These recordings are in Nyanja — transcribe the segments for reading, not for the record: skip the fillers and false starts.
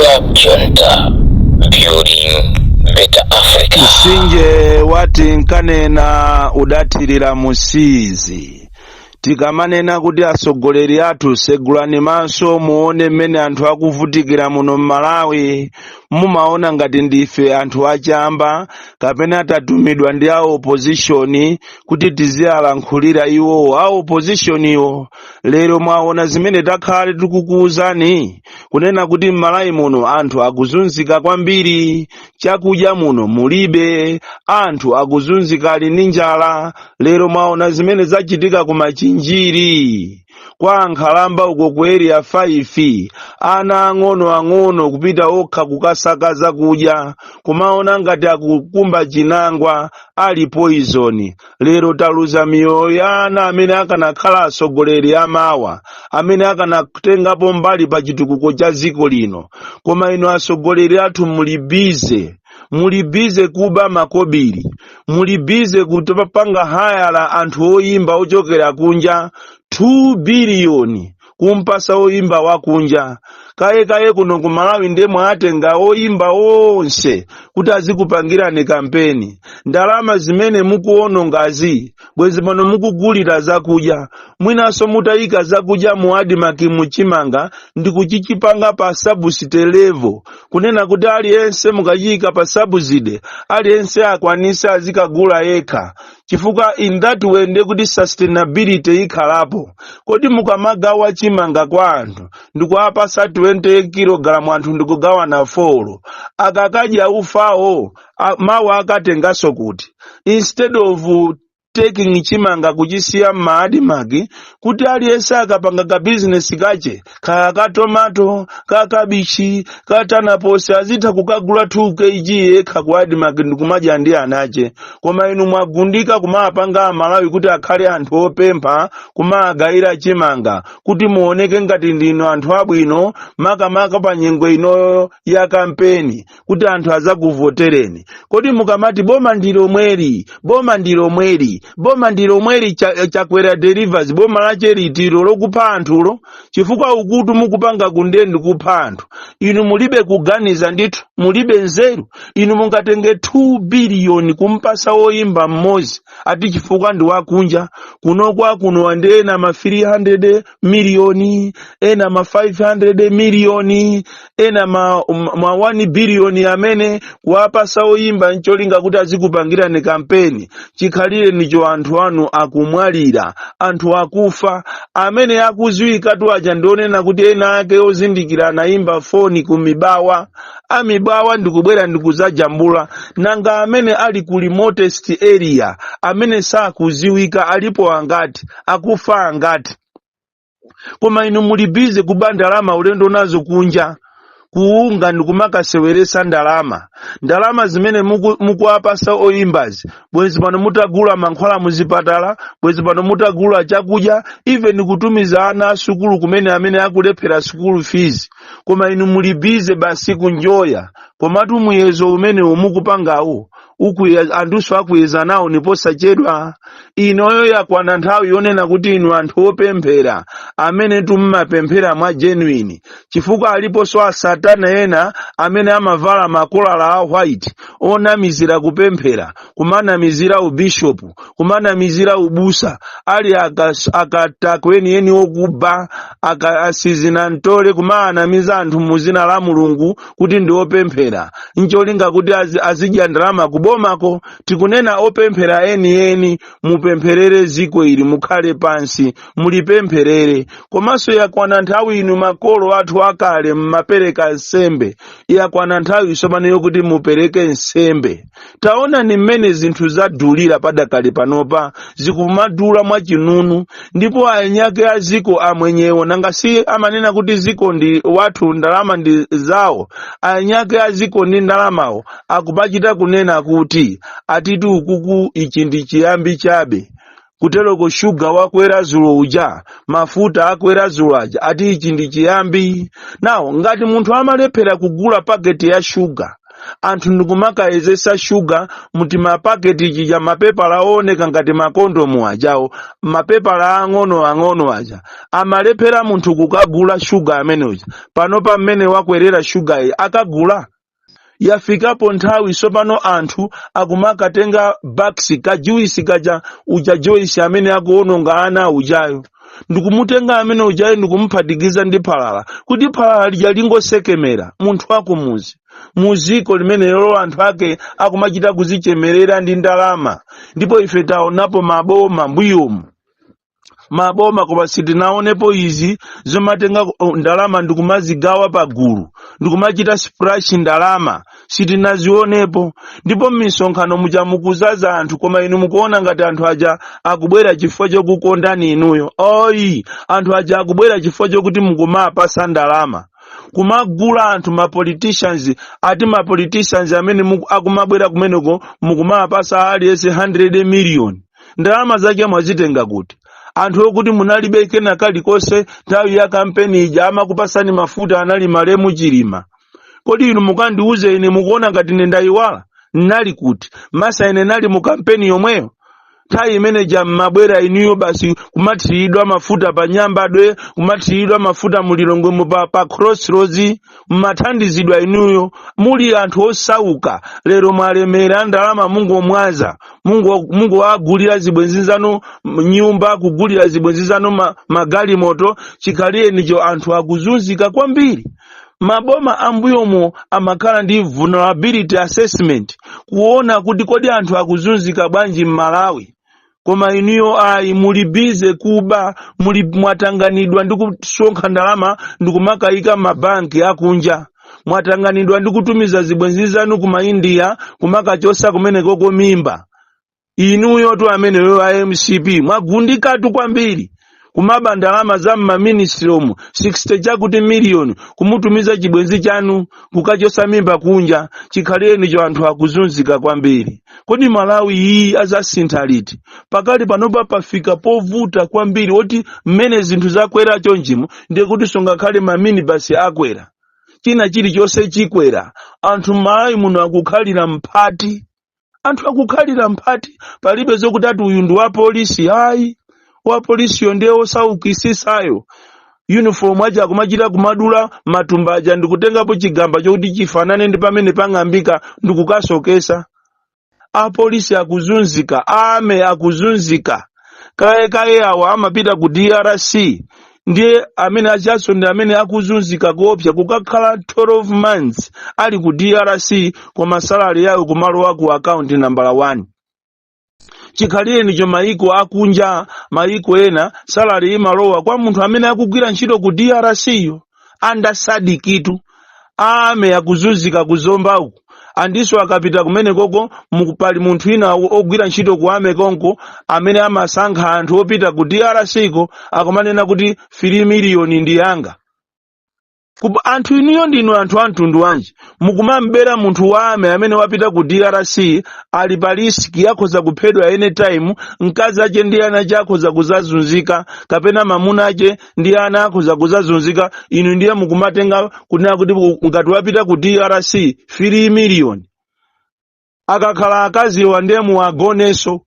Club Junta, building better Africa. Msinje wati nkanena udathirira musizi. Tikamanena kuti asogoleri athu segulani maso muone mmene anthu akuvutikira muno Malawi, mumaona ngati ndife anthu achamba kapena tatumidwa ndi a opposition kuti tiziyalankhulira iwo. A opposition iwo lero mwaona zimene takhale tikukuwuzani kunena kuti Malawi muno anthu akuzunzika kwambiri, chakudya muno mulibe, anthu akuzunzika ali ndi njala. Lero mwaona zimene zachitika kumachinjiri kwa Nkhalamba uko ku area 5, ana ang'ono kupita okha kukasaka zakudya, kumaona ngati akukumba chinangwa ali poison. Lero taluza miyoyo ya ana amene akanakhala asogoleri amawa, amene akanatengapo mbali pa chitukuko cha dziko lino. Koma ino asogoleri athu mulibize kuba makobiri, mulibize kutopanga hayala anthu oyimba ochokera kunja 2 biliyoni kumpasa oyimba wakunja. Kaye kuno ku Malawi ndemwe atenga oyimba onse kuti azikupangirani kampeni. Ndalama zimene mukuonongazi bwezi pano mukugulira zakudya, mwinaso mutayika zakudya mu Admark muchimanga ndi kuchichipanga pa subsidy level, kunena kuti aliyense mukachika pa subsidy aliyense akwanisa azikagula yekha. Chifukwa in that way ndiye kuti sustainability ikhalapo. Kodi mukamagawa chimanga kwa anthu ndikuwapasa 20 kg anthu ndikugawana 4, akakadya ufawo mawu akatengaso kuti instead of taking chimanga kuchisiya Admark kuti aliyense akapanga ka business kache ka tomato, ka kabichi, ka tanaposi azitha kukagula 2 kg yekha ku Admark ndikumadya ndi anache. Koma inu mwagundika kumapanga Malawi kuti akhale anthu opempha, kumagayira chimanga kuti muoneke ngati ndino anthu abwino makamaka pa nyengo ino ya kampeni kuti anthu azakuvotereni. Kodi mukamati boma ndilo mweri chakwera delivers boma lache litiro lokupha anthulo, chifukwa ukutu mukupanga kundendi kupha anthu. Inu mulibe kuganiza ndithu, mulibe nzeru. Inu mungatenge 2 biliyoni kumpasa oyimba mmozi ati chifukwa ndi wakunja. Kuno ena ma 300 miliyoni, ena ma 500 miliyoni, ena ma 1 biliyoni amene kuwapasa oyimba ncholinga kuti azikupangirani kampeni. Chikhalire nicho anthu anu akumwalira, anthu akufa, amene akuziwika tu aja ndionena kuti ena ake ozindikira anaimba foni kumibawa. Amibawa ndikubwera ndikuzajambula. Nanga amene ali ku remotest area, amene sakuziwika alipo angati, akufa angati. Koma inu mulibize kubandalama ulendo nazo kunja, kuunga ndikumakasewelesa ndalama zimene mukuwapasa oyimbazi. Bwezi pano mutagula mankhwala muzipatala, bwezi pano mutagula chakudya, even kutumiza ana sukulu kumene amene akulephera school fees. Koma inu mulibize basi kunjoya. Komatu muyezo umene umukupangawo anduso akuyeza nawo niposachedwa. Inoyo yakwana nthawi yonena kuti inu anthu opemphera amene tumumapemphera mwa genuine. Chifukwa aliponso asatana ena amene amavala makolala a white onamizira kupemphera, kumanamizira ubishopu, kumanamizira ubusa, ali akatakweni eni okuba, akasizina ntole kumanamiza anthu muzina la Mulungu kuti ndi opemphera. Ncholinga kuti azidya ndalama kubomako. Tikunena opemphera eni mupempherere ziko ili mukhale pansi mulipempherere. Komanso yakwana nthawi inu makolo athu akale mmapereka nsembe, yakwana nthawi isomano yokuti mupereke nsembe. Taona ni mmene zinthu zadulira padakali panopa, zikumadula mwa chinunu, ndipo anyake a ziko amwenyewo nanga si amanena kuti ziko ndi wathu ndalama ndi zawo. Anyake a ziko ndi ndalamawo akupachita kunena kuti atitu ukuku ichi ndi chiyambi chabe. Kuteloko sugar wakwera zulo uja, mafuta akwera zulo aja, ati ichi ndi chiyambi. Now ngati munthu amalephera kugula paketi ya sugar, anthu ndikumakayezesa shuga muti mapaketi chija mapepala ooneka ngati makondomu ajawo mapepala ang'ono aja amalephera munthu kukagula shuga ameneja panopa mmene wakwerera shuga iyi akagula. Yafikapo nthawi sopano anthu akumakatenga baksi kajuisi kaja uja Joyce amene akuononga ana ujayo ndikumutenga amene ujayo ndikumuphatikiza ndi phalala kuti phalala lija lingosekemera munthu akumuzi muziko limene lero anthu ake akumachita kuzichemerera ndi ndalama. Ndipo ife taonapo maboma mbuyomu maboma koma sitinaonepo izi zomatenga ndalama ndikumazigawa pagulu ndikumachita splash ndalama sitinazionepo. Ndipo m'misonkhano mukuzaza anthu koma inu mukuona ngati anthu aja akubwera chifukwa chokukondani inuyo. Oyi anthu aja akubwera chifukwa chokuti mukumapasa ndalama kumagula anthu politicians ati politicians amene akumabwera kumeneko mukumapasa aliyense 100 million. Ndalama zake mwazitenga kuti anthu okuti munalibe kena kalikonse nthawi ya kampeni ija amakupasani mafuta anali malemu chilima. Kodi inu mukandiuze ine mukuona ngati ndayiwala nali kuti masa ine nali mu kampeni yomweyo nthawi imene ja mabwera inuyo basi kumathiridwa mafuta pa Nyambadwe kumathiridwa mafuta mulilongwe pa Crossroads mmathandizidwa inuyo muli anthu osauka. Lero mwalemera ndalama mungomwaza mungu agulira zibwenzi zanu nyumba kugulira zibwenzi zanu magalimoto chikaliye nicho anthu akuzunzika kwambiri. Maboma ambuyomo amakhala ndi vulnerability assessment kuona kuti kodi anthu akuzunzika bwanji m'Malawi. Koma inuyo ayi mulibize kuba mwatanganidwa ndikusonkha ndalama ndikumakayika mabanki akunja mwatanganidwa ndikutumiza zibwenzi zanu kuma India kumakachosa kumeneko mimba. Inuyo to amene yo MCP mwagundikatu kwambiri kumaba ndalama za m'maministry omu 60 chakuti million kumutumiza chibwenzi chanu kukachosa mimba kunja chikhaleni nicho anthu akuzunzika kwambiri. Kodi Malawi iyi azasintha liti? Pakali panopa pafika povuta kwambiri oti mmene zinthu zakwera chonjimo ndiye kuti songakhale maminibasi akwera china chilichonse chikwera. Anthu Malawi muno akukhalira mphati anthu akukhalira mphati palibe zokuti ati uyu ndi wa polisi. Ayi wa polisi yo ndiye osaukisisayo uniform aja kumachita kumadula matumbaja ndikutengapo chigamba chokuti chifanane ndi pamene pang'ambika ndikukasokesa. Apolisi akuzunzika ame akuzunzika kaye awa amapita ku DRC ndiye amene achaso ndi amene akuzunzika kuopsa kukakhala 12 months ali ku DRC koma salary yawo kumalowa ku account number 1. Chikhalire nicho maiko akunja maiko ena salary imalowa kwa munthu amene akugwira ntchito ku DRC yo andasadikitu ame akuzunzika kuzomba uku. Andiso akapita kumene koko mukupali munthu ina ogwira ntchito ku ame konko amene amasankha anthu opita ku DRC ko akumanena kuti 3 million ndi yanga. Anthu inuyo ndinu anthu antundu wanji mukumambera munthu wame amene wapita ku DRC ali pa risk yakhoza kuphedwa anytime. Mkazi ache ndi ana ache akhoza kuzazunzika kapena mamuna ache ndi ana akhoza kuzazunzika. Inu ndiye mukumatenga kunena kuti ngati wapita ku DRC 3 million akakhala akaziwa ndiye muwagoneso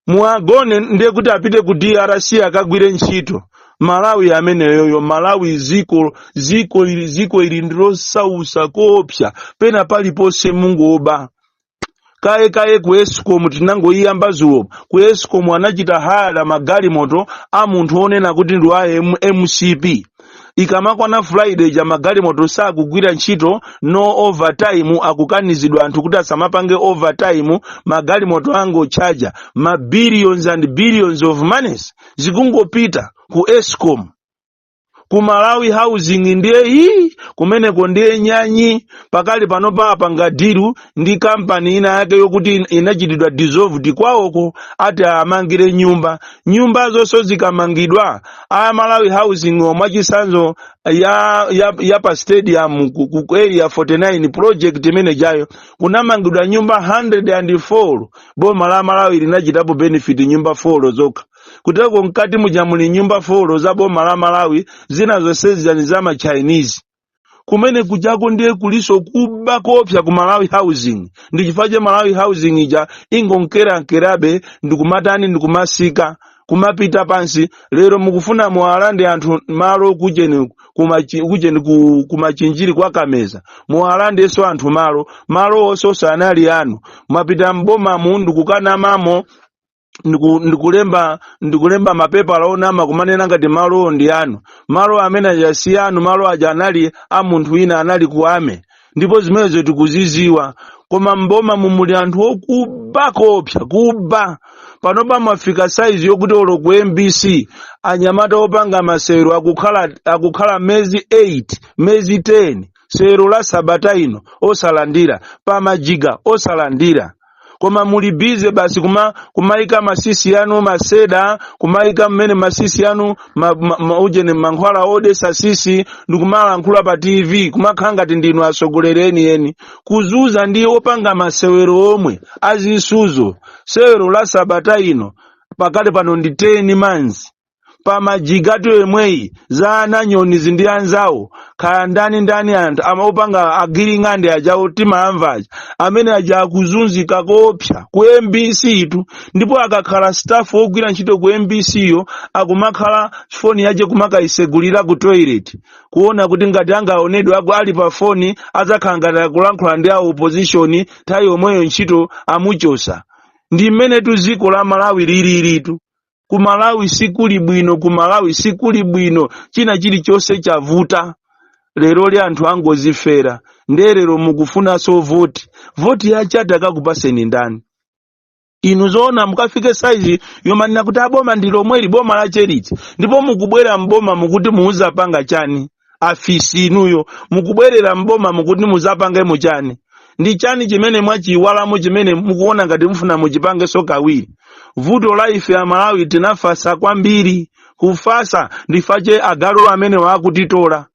muwagone ndiye kuti apite ku DRC akagwire ntchito. Malawi amene yoyo Malawi ziko ili ndilosausa koopsa pena paliponse mungoba. Kaye ku Eskom tinangoyiyamba zulo ku Eskom anachita hala magalimoto a munthu onena kuti ndi wa MCP. Ikamakwana Friday ja magalimoto sakugwira ntchito no overtime akukanizidwa anthu kuti asamapange overtime magalimoto angochaja ma billions and billions of monies zikungopita ku Eskom. Ku Malawi housing ndiye hii kumeneko ndiye nyanyi pakali panopa apanga diru ndi kampani ina yake yokuti inachitidwa dissolved kwawoko ati amangire nyumba zonso zikamangidwa a Malawi housing omwachisanzo ya pa stadium ku area 49 project manager kunamangidwa nyumba 104 boma la Malawi linachitapo benefit nyumba 4 zokha. Kuteko mkati mujamuli nyumba 4 za boma la Malawi zina zonse za Chinese. kumene kujako ndiye kuliso kuba kopya ku Malawi Housing. Ndichifaje Malawi Housing ija ingonkerabe ndikumatani ndikumasika kumapita pansi. Lero mukufuna muwalande anthu malo kujeni kumachinjiri kwa Kameza, muwalande so anthu malo ososa anali anu, mapita mboma mundu kukana mamo ndikulemba mapepa laonama kumanena ngati malo ndi anu, malo amene ajasi anu, malo aja anali a munthu wina anali kuame. Ndipo zimenezo tikuziziwa, koma mboma mumuli anthu okuba kopya kuba. Panopa mafika size yokuti olo ku MBC anyamata opanga masero akukhala mezi 8 mezi 10 sero la Sabata ino osalandira pa majiga osalandira. Koma muli bize basi kumaika masisi yanu maseda, kumaika mmene masisi yanu ujene mankhwala odesa sisi ndikumala nkhula pa TV kumakhanga ndinu asogolereni eni kuzuza ndi opanga masewero omwe azisuzo. Sewero la Sabata ino pakale pano ndi 10 months pa majigato emweyi za ananyoni zindi anzawo kaya ndani anthu amaopanga agiling'ande ajawo timamvaja amene aja akuzunzika kopya ku MBC itu. Ndipo akakhala staff ogwira ntchito ku MBC yo akumakhala phone yaje kumakayisegulira ku toilet kuona kuti ngati angaonedwe ali pa phone azakhangana kulankhula ndi a opposition tayi omweyo ntchito amuchosa. Ndi mmene tuziko la Malawi lililitu. Ku Malawi sikuli bwino, ku Malawi sikuli bwino, china chilichonse chavuta. Lero li anthu angozifera, ndelero mukufuna so voti ya chata kakupaseni ndani. Inu zoona mukafike size yomanina kuti aboma ndilo mweli boma la Cheriti, ndipo mukubwera mboma mukuti muuza panga chani, afisi inuyo mukubwerera mboma mukuti muzapanga muchani. Ndi chani chimene mwachiwalamo chimene mukuona ngati mufuna muchipange so kawiri. Vuto la ife ya Malawi tinafasa kwambiri, kufasa ndifache agalu amene wakutitola.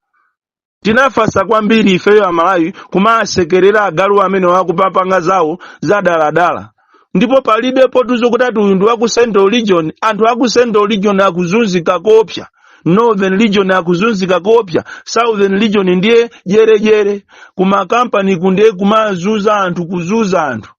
Tinafasa kwambiri ife ya Malawi kumasekerera agalu amene wakupapanga zawo za daladala. Ndipo palibe potuzo kutatu uyu wa ku Central Region, anthu aku Central Region akuzunzika kopya. Northern Region akuzunzika kopya, Southern Region ndiye jere kuma company kundiye kumazuza anthu kuzuza anthu.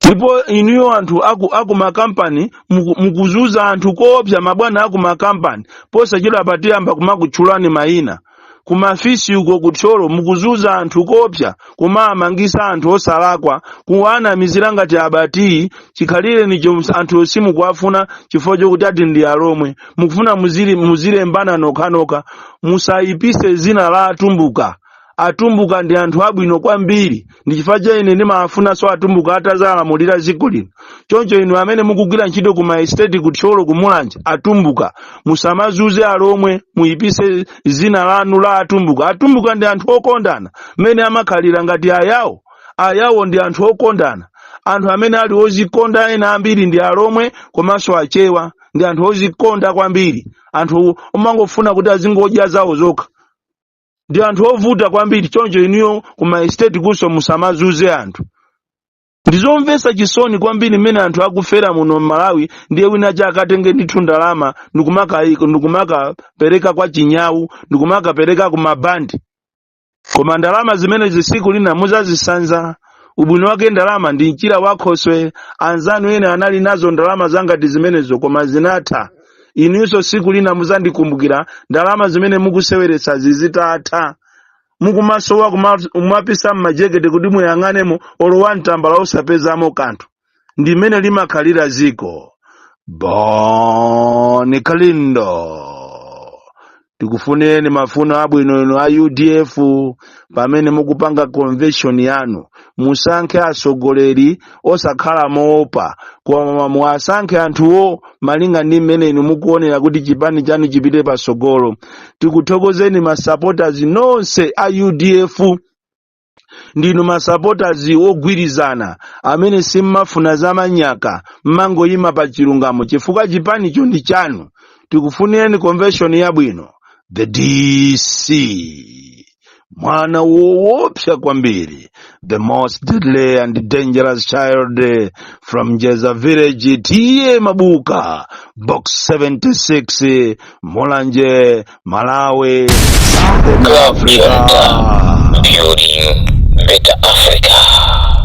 Ndipo inuyo anthu aku makampani mukuzuza anthu kopya mabwana aku makampani posa chila patiyamba kumakutchulani maina. Kumafisi uko kutcholo mukuzuza anthu kopya kumamangisa anthu osalakwa kuwana mizirangati abati chikhalire nicho anthu osimu kuafuna chifojo kuti ati ndi alomwe mukufuna muzire mbana nokanoka musayipise zina la atumbuka ndi anthu abwino kwambiri ndi chifaja ine ndimafuna so atumbuka atazalamulira dziko lino. Choncho inu amene mukugwira ntchito ku estate kutcholo kumulanje atumbuka musamazuze alomwe muyipise zina lanu la atumbuka ndi anthu okondana mene amakhalira ngati ayawo ndi anthu okondana. Anthu amene ali ozikonda ena ambiri ndi alomwe komanso achewa ndi anthu ozikonda kwambiri, anthu omangofuna kuti azingodya zawo zokha. Ndi anthu ovuta kwambiri. Choncho inuyo kuma estate kuso musamazuze anthu. Ndizomvesa chisoni kwambiri mmene anthu akufera muno Malawi ndiye wina chakatenge ndithu ndalama ndikumaka pereka kwa chinyawu ndikumaka pereka ku mabandi. Koma ndalama zimene zisiku lina muzazisanza. Ubwino wake ndalama ndi nchira wakhoswe, anzanu ene anali nazo ndalama zangati zimenezo koma zinatha. Inuso siku lina muzandikumbukira ndalama zimene mukuseweretsa zizitatha. Mukumasowa kumapisa mmajekete kuti muyang'anemo olowa ntambala osapezamo kanthu. Ndi mmene limakhalira ziko. Boni Kalindo. Tikufuneni mafuno abwino ino a UDF pamene mukupanga convention yanu. Musankhe asogoleri osakhala moopa koma muasankhe anthuwo malinga ndi mmene inu mukuonera kuti chipani chanu chipite pasogolo. Tikuthokozeni ma supporters nonse a UDF. Ndinu ma supporters ogwirizana amene simmafuna zamanyaka mmangoyima pa chilungamo chifukwa chipani cho ndi chanu. Tikufuneni convention yabwino. The DC mwana woopsa kwambiri, the most deadly and dangerous child from Jeza village, tiye Mabuka, box 76, Mulanje, Malawi, Southern Club Center, Africa. building better Africa.